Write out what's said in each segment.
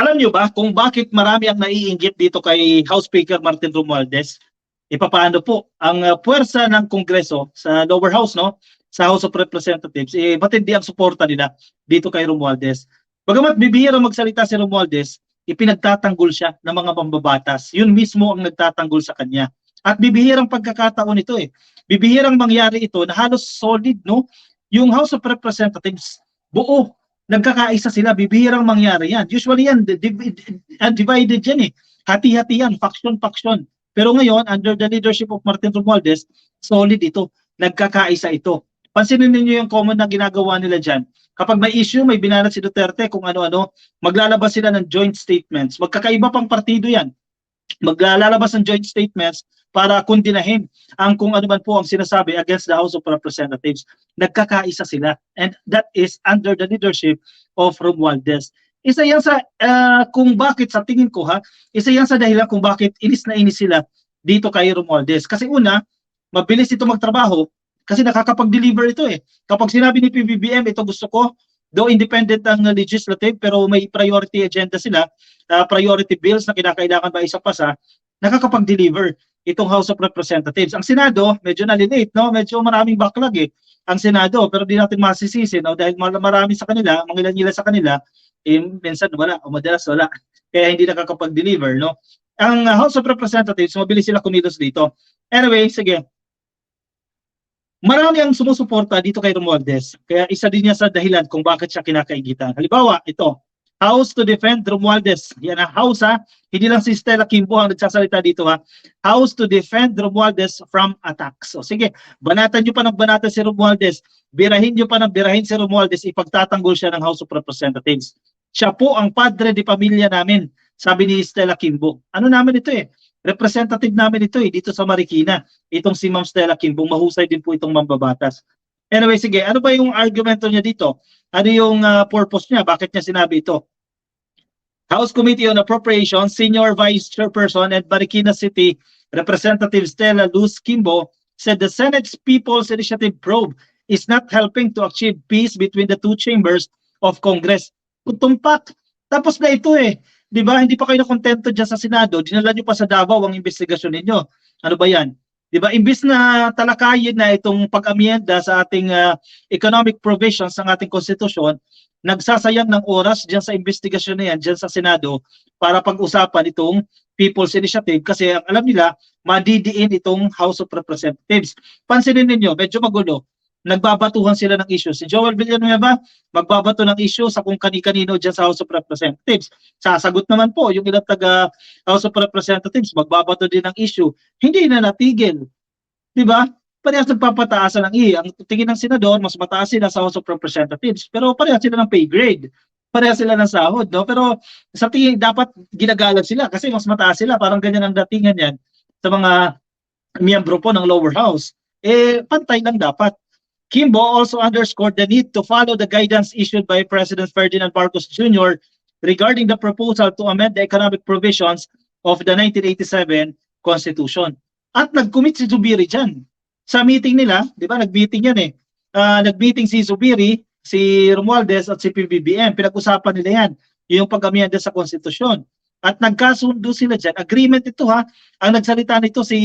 Alam nyo ba kung bakit marami ang naiinggit dito kay House Speaker Martin Romualdez? Ipapaano po ang puwersa ng Kongreso sa lower house, no? Sa House of Representatives, matindi ang suporta nila dito kay Romualdez. Bagamat bibihira magsalita si Romualdez, ipinagtatanggol siya ng mga mambabatas. Yun mismo ang nagtatanggol sa kanya. At bibihirang pagkakataon ito eh. Bibihirang mangyari ito na halos solid, no? Yung House of Representatives, buo, nagkakaisa sila, bibihirang mangyari yan. Usually yan, divided yan eh. Hati-hati yan, faction-faction. Pero ngayon, under the leadership of Martin Romualdez, solid ito, nagkakaisa ito. Pansinin niyo yung common na ginagawa nila dyan. Kapag may issue, may binalat si Duterte kung ano-ano, maglalabas sila ng joint statements. Magkakaiba pang partido yan. Maglalabas ng joint statements para kundinahin ang kung ano man po ang sinasabi against the House of Representatives. Nagkakaisa sila. And that is under the leadership of Romualdez. Isa yan sa kung bakit sa tingin ko isa yan sa dahilan kung bakit inis na inis sila dito kay Romualdez. Kasi una, mabilis ito magtrabaho kasi nakakapag-deliver ito eh. Kapag sinabi ni PBBM, ito gusto ko, though independent ang legislative pero may priority agenda sila, priority bills na kinakailangan ba isa pasa, nakakapag-deliver itong House of Representatives. Ang Senado, medyo nalilate, no? Medyo maraming backlog eh. Ang Senado, pero di natin masisisi, no? Dahil marami sa kanila, mga ilan sa kanila, minsan wala, o madalas wala. Kaya hindi nakakapag-deliver, no? Ang House of Representatives, mabilis sila kumilos dito. Anyway, sige. Marami ang sumusuporta dito kay Romualdez. Kaya isa din niya sa dahilan kung bakit siya kinakaigitan. Halimbawa, ito, House to defend Romualdez. Yan ang House hindi lang si Stella Kimbo ang nagsasalita dito House to defend Romualdez from attacks. So sige, banatan niyo pa ng banatan si Romualdez. Birahin niyo pa ng birahin si Romualdez, ipagtatanggol siya ng House of Representatives. Siya po ang padre de pamilya namin, sabi ni Stella Kimbo. Ano namin ito eh? Representative namin ito dito sa Marikina. Itong si Ma'am Stella Kimbo, mahusay din po itong mambabatas. Anyway, sige, ano ba yung argumento niya dito? Ano yung purpose niya? Bakit niya sinabi ito? House Committee on Appropriations, Senior Vice Chairperson and Marikina City Representative Stella Luz Kimbo said the Senate's People's Initiative probe is not helping to achieve peace between the two chambers of Congress. Kutumpak. Tapos na ito eh. Di ba? Hindi pa kayo nakontento dyan sa Senado. Dinala nyo pa sa Davao ang investigasyon ninyo. Ano ba yan? Di ba? Imbis na talakayin na itong pag-amienda sa ating economic provisions ng ating konstitusyon, nagsasayang ng oras dyan sa investigasyon na yan, dyan sa Senado, para pag-usapan itong People's Initiative kasi alam nila, madidiin itong House of Representatives. Pansinin ninyo, medyo magulo. Nagbabatuhan sila ng issue. Si Joel Villanueva, magbabato ng issue sa kung kani-kanino dyan sa House of Representatives. Sasagot naman po yung ilang taga House of Representatives, magbabato din ng issue. Hindi na natigil. Diba? Parehas nagpapataasan ng Ang tingin ng senador, mas mataas sila sa House of Representatives. Pero parehas sila ng pay grade. Parehas sila ng sahod. No? Pero sa tingin, dapat ginagalag sila kasi mas mataas sila. Parang ganyan ang datingan yan sa mga miyembro po ng lower house. Pantay lang dapat. Kimbo also underscored the need to follow the guidance issued by President Ferdinand Marcos Jr. regarding the proposal to amend the economic provisions of the 1987 Constitution. At nag-commit si Zubiri dyan. Sa meeting nila, di ba, nag-meeting yan eh. Nag-meeting si Zubiri, si Romualdez at si PBBM. Pinag-usapan nila yan, yung pag-amenda sa Constitution. At nagkasundo sila dyan. Agreement ito Ang nagsalita nito si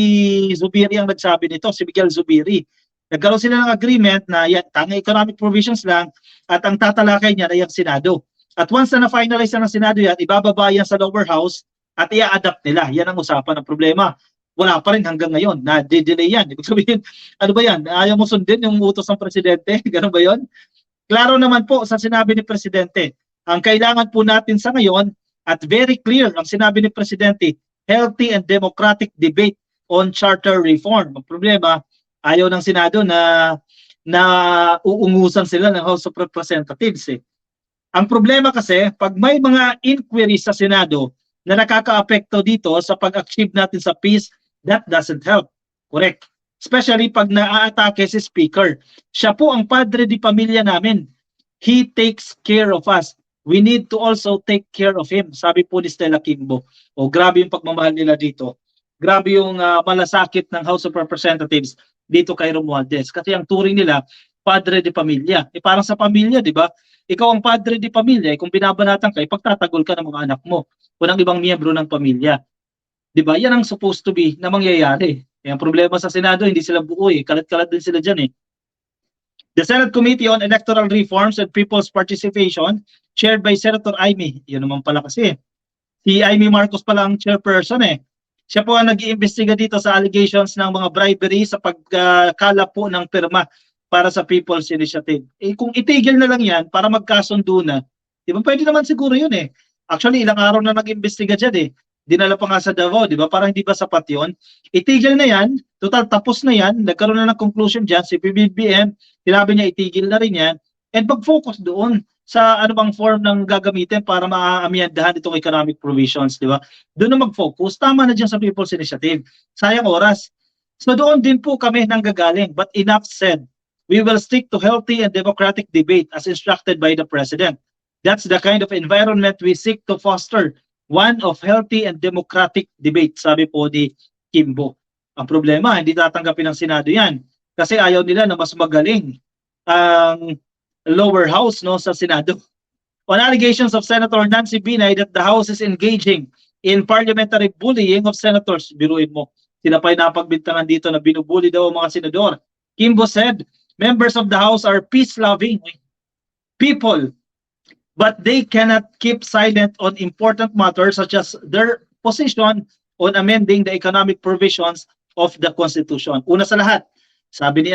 Zubiri, ang nagsabi nito, si Miguel Zubiri. Nagkaroon sila ng agreement na yan, tanga economic provisions lang at ang tatalakay niya ay ang Senado. At once na na-finalize na ng Senado yan, ibababa yan sa lower house at i-adapt nila. Yan ang usapan ng problema. Wala pa rin hanggang ngayon. Na-delay yan. Ibig sabihin, ano ba yan? Ayaw mo sundin yung utos ng Presidente? Ganun ba yun? Klaro naman po sa sinabi ni Presidente. Ang kailangan po natin sa ngayon at very clear ang sinabi ni Presidente, healthy and democratic debate on charter reform. Ang problema, ayaw ng Senado na uungusan sila ng House of Representatives eh. Ang problema kasi, pag may mga inquiries sa Senado na nakaka-apekto dito sa pag-achieve natin sa peace, that doesn't help. Correct. Especially pag naaatake si Speaker. Siya po ang padre di pamilya namin. He takes care of us. We need to also take care of him. Sabi po ni Stella Kimbo. Grabe yung pagmamahal nila dito. Grabe yung malasakit ng House of Representatives dito kay Romualdez. Kasi ang turing nila, padre de pamilya. Parang sa pamilya, di ba? ikaw ang padre di pamilya, kung binabanatan ka, pagtatagol ka ng mga anak mo o ng ibang miyembro ng pamilya. Di ba? Yan ang supposed to be na mangyayari. Ang problema sa Senado, hindi sila buo Kalat-kalat din sila dyan The Senate Committee on Electoral Reforms and People's Participation, chaired by Senator Amy. Yun naman pala kasi. Si Amy Marcos pala ang chairperson Siya po ang nag-iimbestiga dito sa allegations ng mga bribery sa pagkala po ng pirma para sa People's Initiative. Kung itigil na lang yan para magkasundo na, di ba pwede naman siguro yun Actually, ilang araw na nag-imbestiga dyan Dinala pa nga sa Davao, di ba? Parang hindi ba sapat yun? Itigil na yan, total tapos na yan, nagkaroon na ng conclusion dyan, si PBBM, sinabi niya itigil na rin yan, and pag-focus doon sa ano bang form ng gagamitin para maaamyandahan itong economic provisions, di ba? Doon na mag-focus, tama na dyan sa People's Initiative. Sayang oras. So doon din po kami nanggagaling, but enough said. We will stick to healthy and democratic debate as instructed by the President. That's the kind of environment we seek to foster. One of healthy and democratic debate, sabi po ni Kimbo. Ang problema, hindi tatanggapin ng Senado yan. Kasi ayaw nila na mas magaling ang lower house sa Senado. On allegations of Senator Nancy Binay that the House is engaging in parliamentary bullying of senators, biruin mo, sila pa'y napagbintangan dito na binubuli daw ang mga senador. Kimbo said, members of the House are peace-loving people, but they cannot keep silent on important matters such as their position on amending the economic provisions of the Constitution. Una sa lahat, sabi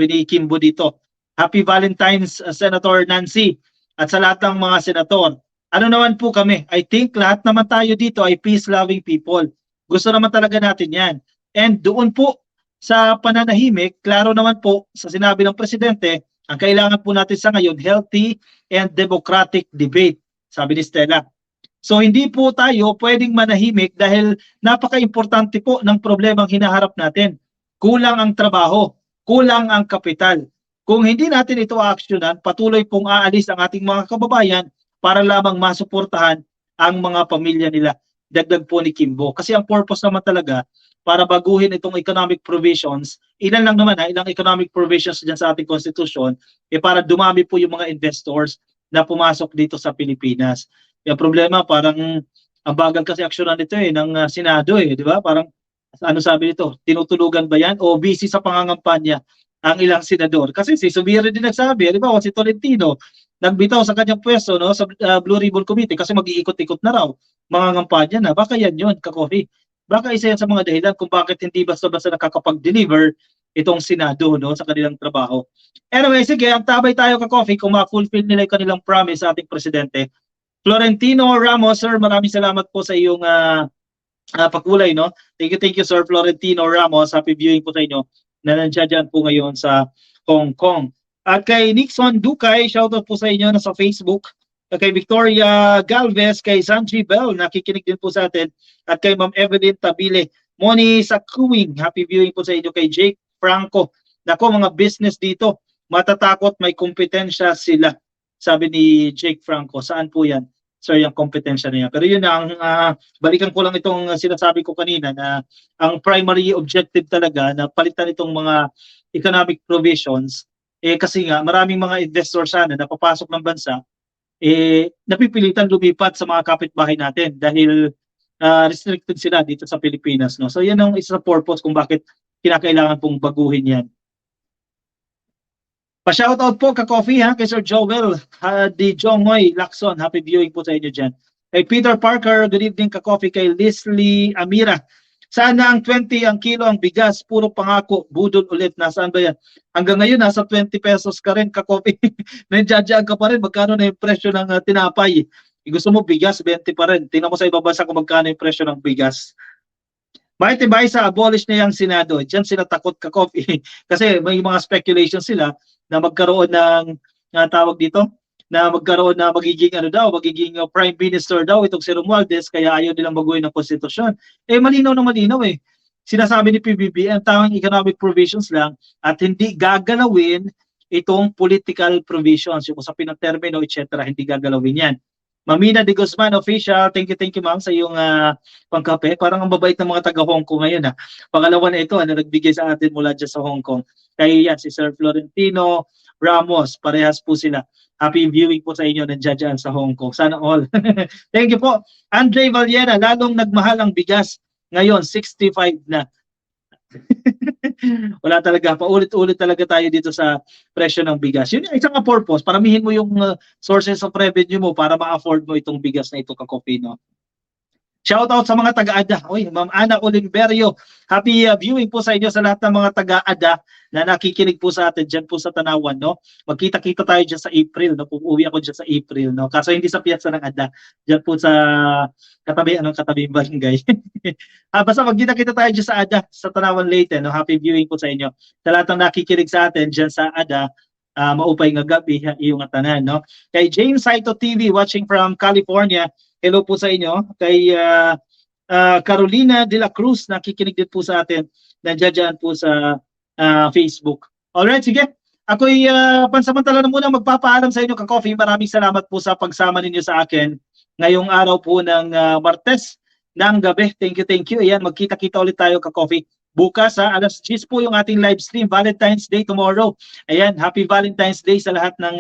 ni Kimbo dito, Happy Valentine's, Senator Nancy, at sa lahat ng mga senator. Ano naman po kami? I think lahat naman tayo dito ay peace-loving people. Gusto naman talaga natin yan. And doon po sa pananahimik, klaro naman po sa sinabi ng Presidente, ang kailangan po natin sa ngayon, healthy and democratic debate, sabi ni Stella. So hindi po tayo pwedeng manahimik dahil napaka-importante po ng problemang hinaharap natin. Kulang ang trabaho, kulang ang kapital. Kung hindi natin ito aaksyonan, patuloy pong aalis ang ating mga kababayan para lamang masuportahan ang mga pamilya nila. Dagdag po ni Kimbo. Kasi ang purpose naman talaga para baguhin itong economic provisions, ilang economic provisions dyan sa ating Constitution, para dumami po yung mga investors na pumasok dito sa Pilipinas. Yung problema, parang ang bagal kasi aksyonan nito ng Senado di ba? Parang, ano sabi nito, tinutulugan ba yan? O busy sa pangangampanya ang ilang senador? Kasi si Subiri din nagsabi, di ba? O si Tolentino, nagbitaw sa kanyang pwesto sa Blue Ribbon Committee kasi mag-iikot-ikot na raw mga ngampanya na. Baka yan yun, Ka-Coffee. Baka isa yan sa mga dahilan kung bakit hindi basta-basta nakakapag-deliver itong Senado sa kanilang trabaho. Anyway, sige, ang tabay tayo Ka-Coffee kung ma-fulfill nila yung kanilang promise sa ating Presidente. Florentino Ramos, sir, maraming salamat po sa iyong pakulay. Thank you, Sir Florentino Ramos. Happy viewing po sa inyo na nandiyan po ngayon sa Hong Kong. At kay Nixon Ducay, shoutout po sa inyo sa Facebook. Kay Victoria Galvez, kay Sanji Bell, nakikinig din po sa atin. At kay Ma'am Evelyn Tabile. Moni Sakuwing, happy viewing po sa inyo. Kay Jake Franco. Nako, mga business dito, matatakot, may kompetensya sila. Sabi ni Jake Franco. Saan po yan? Sir, yung kompetensya na yan. Pero yun ang balikan ko lang itong sinasabi ko kanina na ang primary objective talaga na palitan itong mga economic provisions kasi nga maraming mga investors sana na papasok ng bansa napipilitan lumipat sa mga kapitbahay natin dahil restricted sila dito sa Pilipinas. So yan ang isa sa purpose kung bakit kinakailangan pong baguhin yan. Pa-shoutout po Ka-Coffee kay Sir Joel di Jongoy Lacson. Happy viewing po sa inyo dyan. Kay Peter Parker, good evening Ka-Coffee. Kay Leslie Amira. Sana ang 20 ang kilo ang bigas, puro pangako, budol ulit. Nasaan ba yan? Hanggang ngayon, nasa 20 pesos ka rin, Ka-Coffee. Nandiyan ka pa rin, magkano na yung presyo ng tinapay. Gusto mo bigas, 20 pa rin. Tingnan mo sa ibang bansa kung magkano yung presyo ng bigas. Bakit sa abolish na yung Senado? Diyan sila takot Ka-Coffee. Kasi may mga speculation sila na magkaroon ng tawag dito, na magkaroon na magiging prime minister daw itong si Romualdez kaya ayaw nilang baguhin ng konstitusyon. Malinaw na malinaw Sinasabi ni PBB ang tawang economic provisions lang at hindi gagalawin itong political provisions, yung usapin ng termino, etc. Hindi gagalawin yan. Mamina de Guzman Official, thank you ma'am sa iyong pangkape. Parang ang babait ng mga taga Hong Kong ngayon Pangalawa na ito, nagbigay sa atin mula dyan sa Hong Kong. Kaya yan, si Sir Florentino Ramos, parehas po sila. Happy viewing po sa inyo nandiyan dyan sa Hong Kong. Sana all. Thank you po. Andre Valera, lalong nagmahal ang bigas. Ngayon, 65 na. Wala talaga, paulit-ulit talaga tayo dito sa presyo ng bigas. Yun yung isang purpose, paramihin mo yung sources of revenue mo para ma-afford mo itong bigas na ito, Ka-Coffee, no? Shoutout sa mga taga-ADA. Oy, Ma'am Ana Olimberio, happy viewing po sa inyo sa lahat ng mga taga-ADA na nakikinig po sa atin dyan po sa Tanawan, no? Magkita-kita tayo dyan sa April, no? Uuwi ako dyan sa April, no? Kaso hindi sa piyatsa ng ADA, dyan po sa katabing barangay. Basta magkita-kita tayo dyan sa ADA, sa Tanawan Leyte, no? Happy viewing po sa inyo. Sa lahat ng nakikinig sa atin dyan sa ADA, maupay nga gabi, iyong atanan, no? Kay James Saito TV, watching from California, hello po sa inyo. Kay Carolina de la Cruz, nakikinig din po sa atin. Nandiyan dyan po sa Facebook. Alright, sige. Ako'y pansamantala na muna magpapaalam sa inyo, Ka-Coffee. Maraming salamat po sa pagsama ninyo sa akin ngayong araw po ng Martes ng gabi. Thank you. Ayan, magkita-kita ulit tayo, Ka-Coffee. Bukas, alas 10 po yung ating live stream, Valentine's Day tomorrow. Ayan, happy Valentine's Day sa lahat ng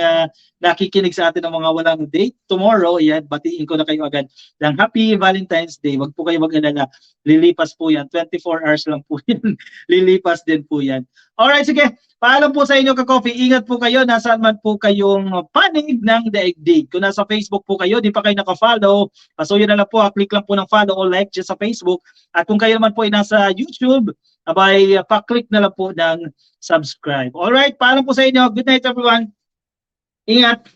nakikinig sa atin ng mga walang date tomorrow. Ayan, batiin ko na kayo agad ng happy Valentine's Day. Wag po kayo mag-alala. Lilipas po yan. 24 hours lang po yan. Lilipas din po yan. Alright, sige. Paalam po sa inyo, Ka-Coffee. Ingat po kayo. Nasaan man po kayong panig ng daigdig. Kung nasa Facebook po kayo, di pa kayo naka-follow. Pasuyo na lang po. Click lang po ng follow o like dyan sa Facebook. At kung kayo naman po ay nasa YouTube, abay, pa-click na lang po ng subscribe. Alright, paalam po sa inyo. Good night, everyone. Ingat.